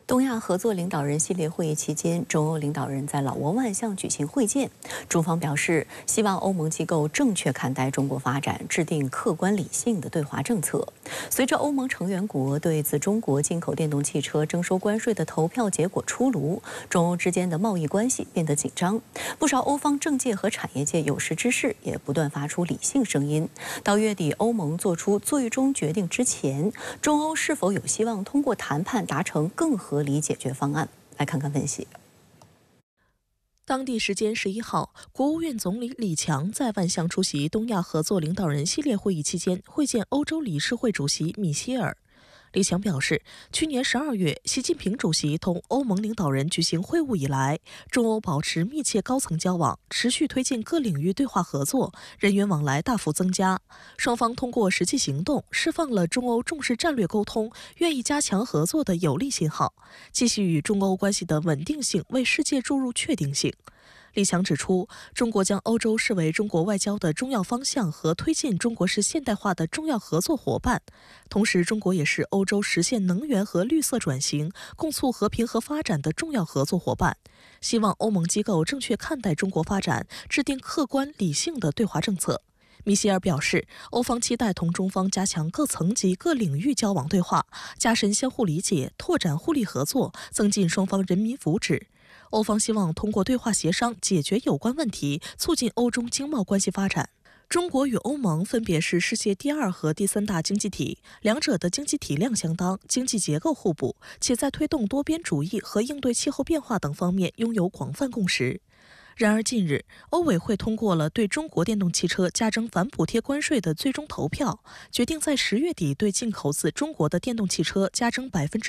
东亚合作领导人系列会议期间，中欧领导人在老挝万象举行会见。中方表示，希望欧盟机构正确看待中国发展，制定客观理性的对华政策。随着欧盟成员国对自中国进口电动汽车征收关税的投票结果出炉，中欧之间的贸易关系变得紧张。不少欧方政界和产业界有识之士也不断发出理性声音。到月底，欧盟做出最终决定之前，中欧是否有希望通过谈判达成更合理解决方案？来看看分析。当地时间11号，国务院总理李强在万象出席东亚合作领导人系列会议期间会见欧洲理事会主席米歇尔。李强表示，去年12月，习近平主席同欧盟领导人举行会晤以来，中欧保持密切高层交往，持续推进各领域对话合作，人员往来大幅增加。双方通过实际行动，释放了中欧重视战略沟通、愿意加强合作的有力信号，继续与中欧关系的稳定性为世界注入确定性。李强指出，中国将欧洲视为中国外交的重要方向和推进中国式现代化的重要合作伙伴。同时，中国也是欧洲实现能源和绿色转型、共促和平和发展的重要合作伙伴。希望欧盟机构正确看待中国发展，制定客观理性的对华政策。米歇尔表示，欧方期待同中方加强各层级、各领域交往对话，加深相互理解，拓展互利合作，增进双方人民福祉。欧方希望通过对话协商解决有关问题，促进欧中经贸关系发展。中国与欧盟分别是世界第2和第3大经济体，两者的经济体量相当，经济结构互补，且在推动多边主义和应对气候变化等方面拥有广泛共识。然而，近日，欧委会通过了对中国电动汽车加征反补贴关税的最终投票，决定在10月底对进口自中国的电动汽车加征7.8%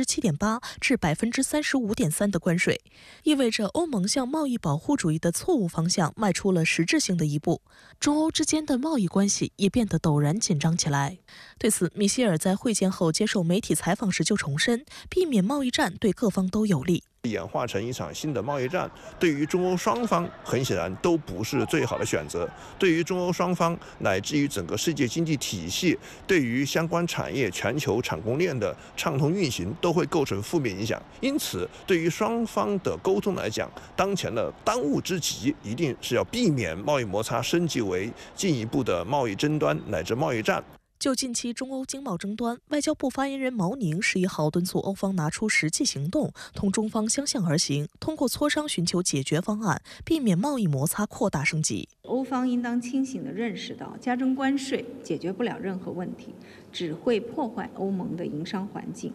至35.3%的关税，意味着欧盟向贸易保护主义的错误方向迈出了实质性的一步。中欧之间的贸易关系也变得陡然紧张起来。对此，米歇尔在会见后接受媒体采访时就重申，避免贸易战对各方都有利。演化成一场新的贸易战，对于中欧双方很显然都不是最好的选择。对于中欧双方乃至于整个世界经济体系，对于相关产业全球产供链的畅通运行都会构成负面影响。因此，对于双方的沟通来讲，当前的当务之急一定是要避免贸易摩擦升级为进一步的贸易争端乃至贸易战。就近期中欧经贸争端，外交部发言人毛宁11号敦促欧方拿出实际行动，同中方相向而行，通过磋商寻求解决方案，避免贸易摩擦扩大升级。欧方应当清醒地认识到，加征关税解决不了任何问题，只会破坏欧盟的营商环境，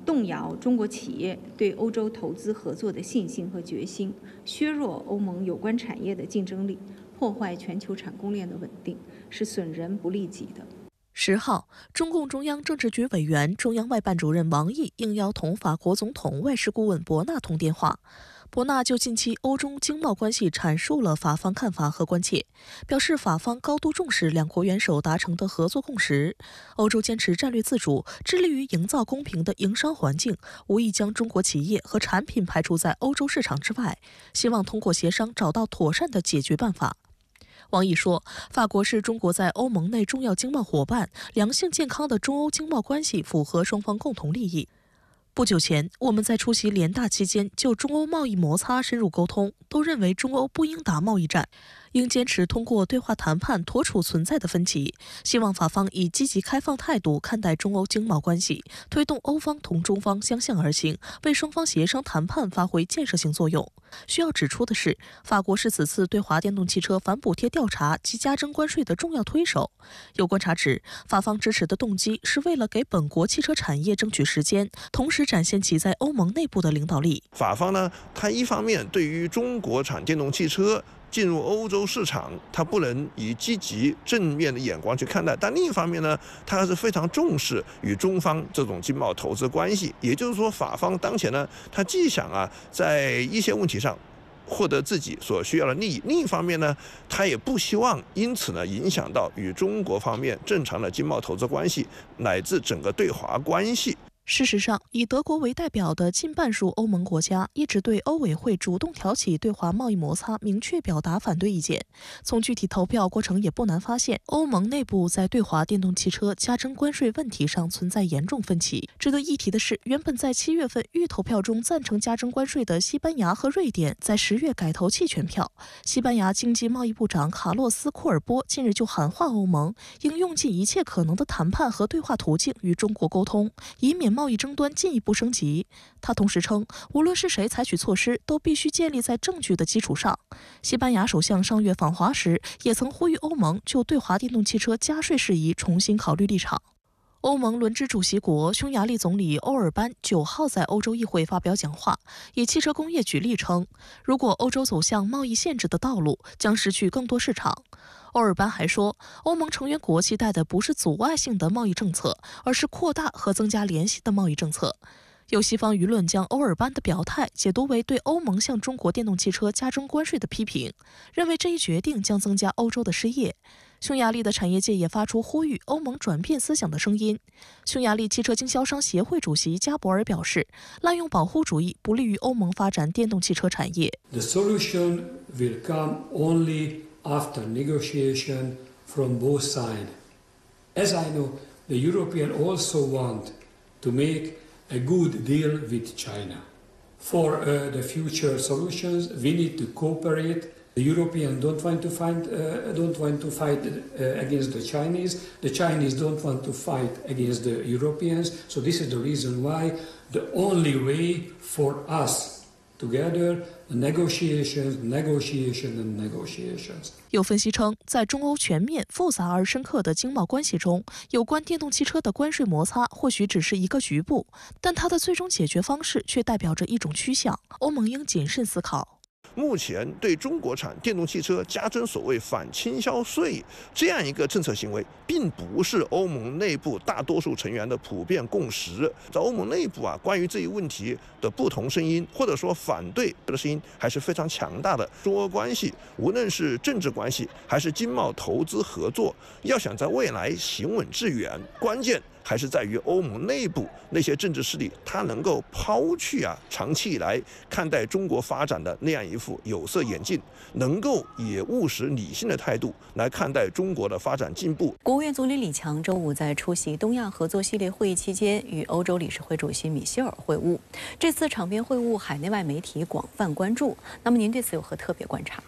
动摇中国企业对欧洲投资合作的信心和决心，削弱欧盟有关产业的竞争力，破坏全球产供链的稳定，是损人不利己的。10号，中共中央政治局委员、中央外办主任王毅应邀同法国总统外事顾问博纳通电话。博纳就近期欧中经贸关系阐述了法方看法和关切，表示法方高度重视两国元首达成的合作共识，欧洲坚持战略自主，致力于营造公平的营商环境，无意将中国企业和产品排除在欧洲市场之外，希望通过协商找到妥善的解决办法。王毅说，法国是中国在欧盟内重要经贸伙伴，良性健康的中欧经贸关系符合双方共同利益。不久前，我们在出席联大期间就中欧贸易摩擦深入沟通，都认为中欧不应打贸易战，应坚持通过对话谈判妥处存在的分歧。希望法方以积极开放态度看待中欧经贸关系，推动欧方同中方相向而行，为双方协商谈判发挥建设性作用。需要指出的是，法国是此次对华电动汽车反补贴调查及加征关税的重要推手。有观察指，法方支持的动机是为了给本国汽车产业争取时间，同时展现其在欧盟内部的领导力。法方呢，它一方面对于中国产电动汽车进入欧洲市场，它不能以积极正面的眼光去看待，但另一方面呢，它是非常重视与中方这种经贸投资关系。也就是说，法方当前呢，它既想在一些问题上获得自己所需要的利益，另一方面呢，他也不希望因此呢影响到与中国方面正常的经贸投资关系乃至整个对华关系。事实上，以德国为代表的近半数欧盟国家一直对欧委会主动挑起对华贸易摩擦明确表达反对意见。从具体投票过程也不难发现，欧盟内部在对华电动汽车加征关税问题上存在严重分歧。值得一提的是，原本在7月份预投票中赞成加征关税的西班牙和瑞典，在10月改投弃权票。西班牙经济贸易部长卡洛斯·库尔波近日就喊话欧盟，应用尽一切可能的谈判和对话途径与中国沟通，以免贸易争端进一步升级。他同时称，无论是谁采取措施，都必须建立在证据的基础上。西班牙首相上月访华时，也曾呼吁欧盟就对华电动汽车加税事宜重新考虑立场。欧盟轮值主席国匈牙利总理欧尔班9号在欧洲议会发表讲话，以汽车工业举例称，如果欧洲走向贸易限制的道路，将失去更多市场。欧尔班还说，欧盟成员国期待的不是阻碍性的贸易政策，而是扩大和增加联系的贸易政策。有西方舆论将欧尔班的表态解读为对欧盟向中国电动汽车加征关税的批评，认为这一决定将增加欧洲的失业。匈牙利的产业界也发出呼吁欧盟转变思想的声音。匈牙利汽车经销商协会主席加博尔表示，滥用保护主义不利于欧盟发展电动汽车产业。 The solution will come only after negotiation from both sides. As I know, the Europeans also want to make a good deal with China. For the future solutions, we need to cooperate. The Europeans don't want to fight against the Chinese. The Chinese don't want to fight against the Europeans. So this is the reason why the only way for us together, negotiations. 有分析称，在中欧全面、复杂而深刻的经贸关系中，有关电动汽车的关税摩擦或许只是一个局部，但它的最终解决方式却代表着一种趋向。欧盟应谨慎思考。目前对中国产电动汽车加征所谓反倾销税这样一个政策行为，并不是欧盟内部大多数成员的普遍共识。在欧盟内部关于这一问题的不同声音，或者说反对的声音，还是非常强大的。中欧关系，无论是政治关系还是经贸投资合作，要想在未来行稳致远，关键还是在于欧盟内部那些政治势力，它能够抛去长期以来看待中国发展的那样一副有色眼镜，能够以务实理性的态度来看待中国的发展进步。国务院总理李强周五在出席东亚合作系列会议期间，与欧洲理事会主席米歇尔会晤。这次场边会晤，海内外媒体广泛关注。那么您对此有何特别观察？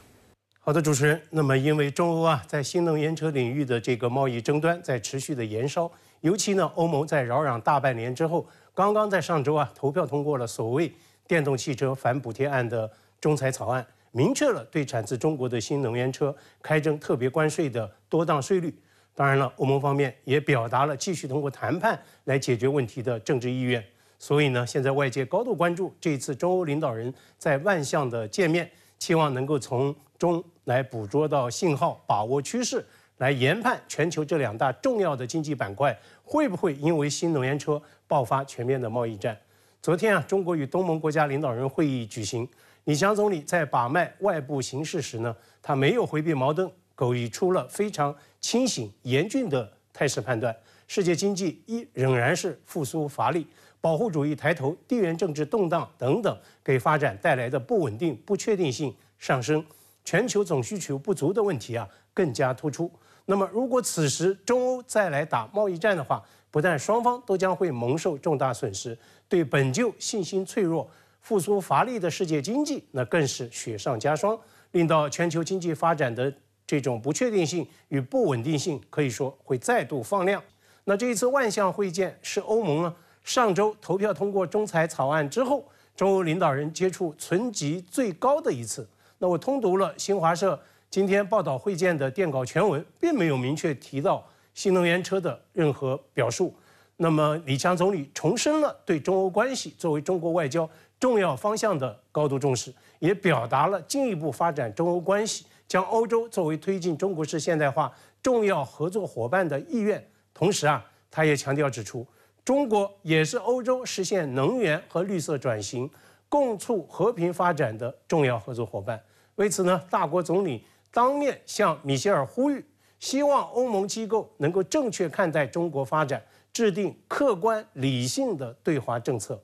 好的，主持人。那么因为中欧在新能源车领域的这个贸易争端在持续的延烧。尤其呢，欧盟在扰攘大半年之后，刚刚在上周投票通过了所谓电动汽车反补贴案的仲裁草案，明确了对产自中国的新能源车开征特别关税的多档税率。当然了，欧盟方面也表达了继续通过谈判来解决问题的政治意愿。所以呢，现在外界高度关注这次中欧领导人在万象的见面，期望能够从中来捕捉到信号，把握趋势，来研判全球这2大重要的经济板块会不会因为新能源车爆发全面的贸易战。昨天中国与东盟国家领导人会议举行，李强总理在把脉外部形势时呢，他没有回避矛盾，给出了非常清醒严峻的态势判断。世界经济仍然是复苏乏力，保护主义抬头，地缘政治动荡等等，给发展带来的不稳定、不确定性上升，全球总需求不足的问题更加突出。那么，如果此时中欧再来打贸易战的话，不但双方都将会蒙受重大损失，对本就信心脆弱、复苏乏力的世界经济，那更是雪上加霜，令到全球经济发展的这种不确定性与不稳定性，可以说会再度放量。那这一次万象会见是欧盟上周投票通过仲裁草案之后，中欧领导人接触层级最高的一次。那我通读了新华社今天报道会见的电稿全文，并没有明确提到新能源车的任何表述。那么李强总理重申了对中欧关系作为中国外交重要方向的高度重视，也表达了进一步发展中欧关系，将欧洲作为推进中国式现代化重要合作伙伴的意愿。同时他也强调指出，中国也是欧洲实现能源和绿色转型、共促和平发展的重要合作伙伴。为此呢，大国总理当面向米歇尔呼吁，希望欧盟机构能够正确看待中国发展，制定客观理性的对华政策。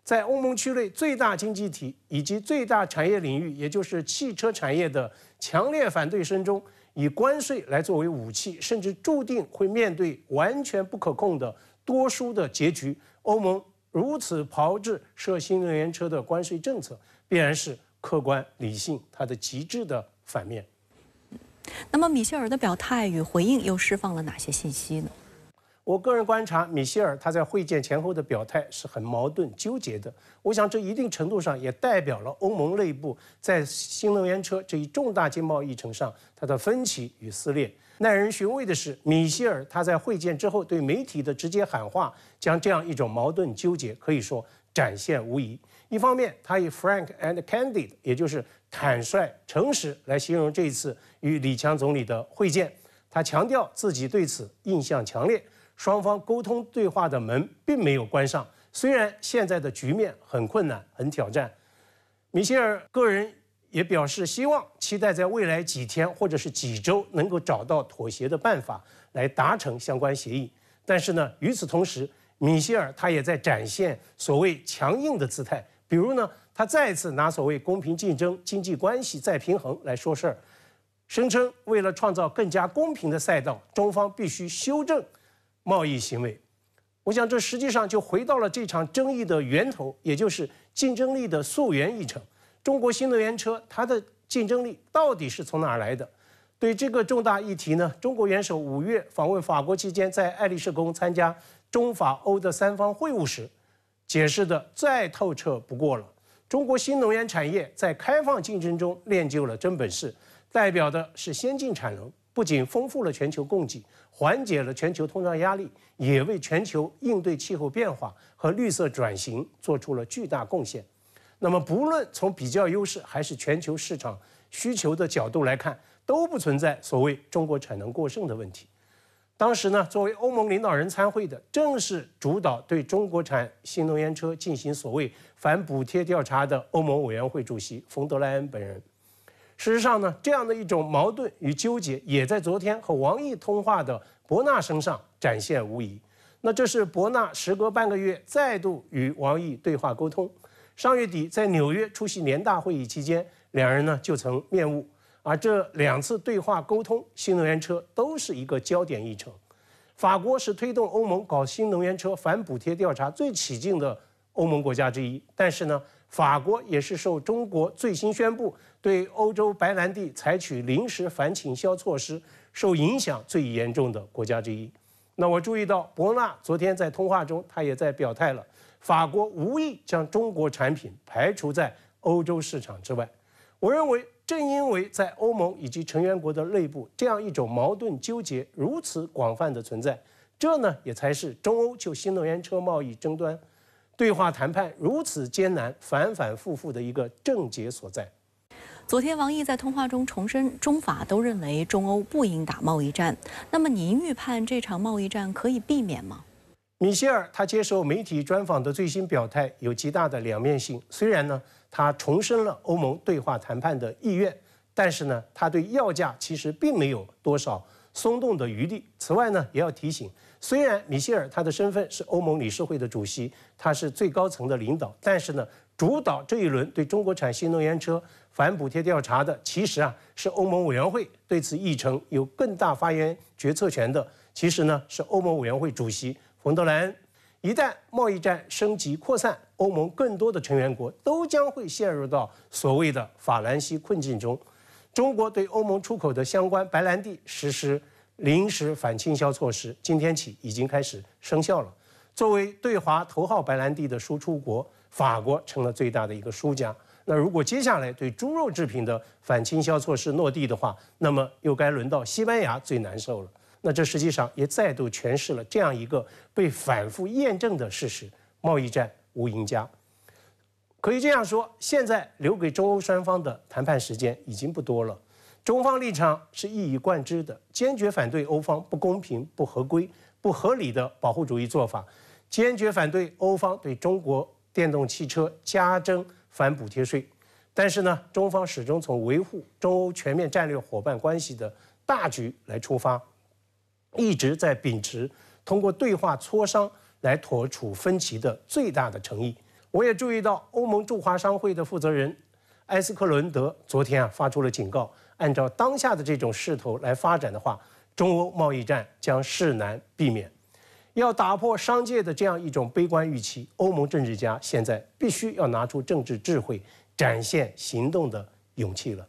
在欧盟区内最大经济体以及最大产业领域，也就是汽车产业的强烈反对声中，以关税来作为武器，甚至注定会面对完全不可控的多输的结局。欧盟如此炮制涉新能源车的关税政策，必然是客观理性它的极致的反面。那么米歇尔的表态与回应又释放了哪些信息呢？我个人观察，米歇尔他在会见前后的表态是很矛盾纠结的。我想这一定程度上也代表了欧盟内部在新能源车这一重大经贸议程上它的分歧与撕裂。耐人寻味的是，米歇尔他在会见之后对媒体的直接喊话，将这样一种矛盾纠结可以说展现无遗。一方面，他以 frank and candid， 也就是坦率、诚实来形容这一次与李强总理的会见。他强调自己对此印象强烈，双方沟通对话的门并没有关上。虽然现在的局面很困难、很挑战，米歇尔个人也表示希望，期待在未来几天或者是几周能够找到妥协的办法来达成相关协议。但是呢，与此同时，米歇尔他也在展现所谓强硬的姿态。比如呢，他再次拿所谓公平竞争、经济关系再平衡来说事儿，声称为了创造更加公平的赛道，中方必须修正贸易行为。我想这实际上就回到了这场争议的源头，也就是竞争力的溯源议程。中国新能源车它的竞争力到底是从哪儿来的？对这个重大议题呢，中国元首5月访问法国期间，在爱丽舍宫参加中法欧的3方会晤时，解释的再透彻不过了。中国新能源产业在开放竞争中练就了真本事，代表的是先进产能，不仅丰富了全球供给，缓解了全球通胀压力，也为全球应对气候变化和绿色转型做出了巨大贡献。那么，不论从比较优势还是全球市场需求的角度来看，都不存在所谓中国产能过剩的问题。当时呢，作为欧盟领导人参会的，正是主导对中国产新能源车进行所谓反补贴调查的欧盟委员会主席冯德莱恩本人。事实上呢，这样的一种矛盾与纠结，也在昨天和王毅通话的伯纳身上展现无疑。那这是伯纳时隔半个月再度与王毅对话沟通。上月底在纽约出席联大会议期间，两人呢就曾面晤。而这2次对话沟通，新能源车都是一个焦点议程。法国是推动欧盟搞新能源车反补贴调查最起劲的欧盟国家之一，但是呢，法国也是受中国最新宣布对欧洲白兰地采取临时反倾销措施受影响最严重的国家之一。那我注意到伯纳昨天在通话中，他也在表态了，法国无意将中国产品排除在欧洲市场之外。我认为，正因为在欧盟以及成员国的内部，这样一种矛盾纠结如此广泛的存在，这呢也才是中欧就新能源车贸易争端对话谈判如此艰难、反反复复的一个症结所在。昨天，王毅在通话中重申，中法都认为中欧不应打贸易战。那么，您预判这场贸易战可以避免吗？米歇尔他接受媒体专访的最新表态有极大的两面性。虽然呢，他重申了欧盟对话谈判的意愿，但是呢，他对要价其实并没有多少松动的余地。此外呢，也要提醒，虽然米歇尔他的身份是欧盟理事会的主席，他是最高层的领导，但是呢，主导这一轮对中国产新能源车反补贴调查的，其实是欧盟委员会。对此议程有更大发言决策权的，其实呢是欧盟委员会主席冯德莱恩。一旦贸易战升级扩散，欧盟更多的成员国都将会陷入到所谓的法兰西困境中。中国对欧盟出口的相关白兰地实施临时反倾销措施，今天起已经开始生效了。作为对华头号白兰地的输出国，法国成了最大的一个输家。那如果接下来对猪肉制品的反倾销措施落地的话，那么又该轮到西班牙最难受了。那这实际上也再度诠释了这样一个被反复验证的事实：贸易战无赢家。可以这样说，现在留给中欧双方的谈判时间已经不多了。中方立场是一以贯之的，坚决反对欧方不公平、不合规、不合理的保护主义做法，坚决反对欧方对中国电动汽车加征反补贴税。但是呢，中方始终从维护中欧全面战略伙伴关系的大局来出发，一直在秉持通过对话磋商来妥处分歧的最大的诚意。我也注意到，欧盟驻华商会的负责人埃斯克伦德昨天发出了警告，按照当下的这种势头来发展的话，中欧贸易战将势难避免。要打破商界的这样一种悲观预期，欧盟政治家现在必须要拿出政治智慧，展现行动的勇气了。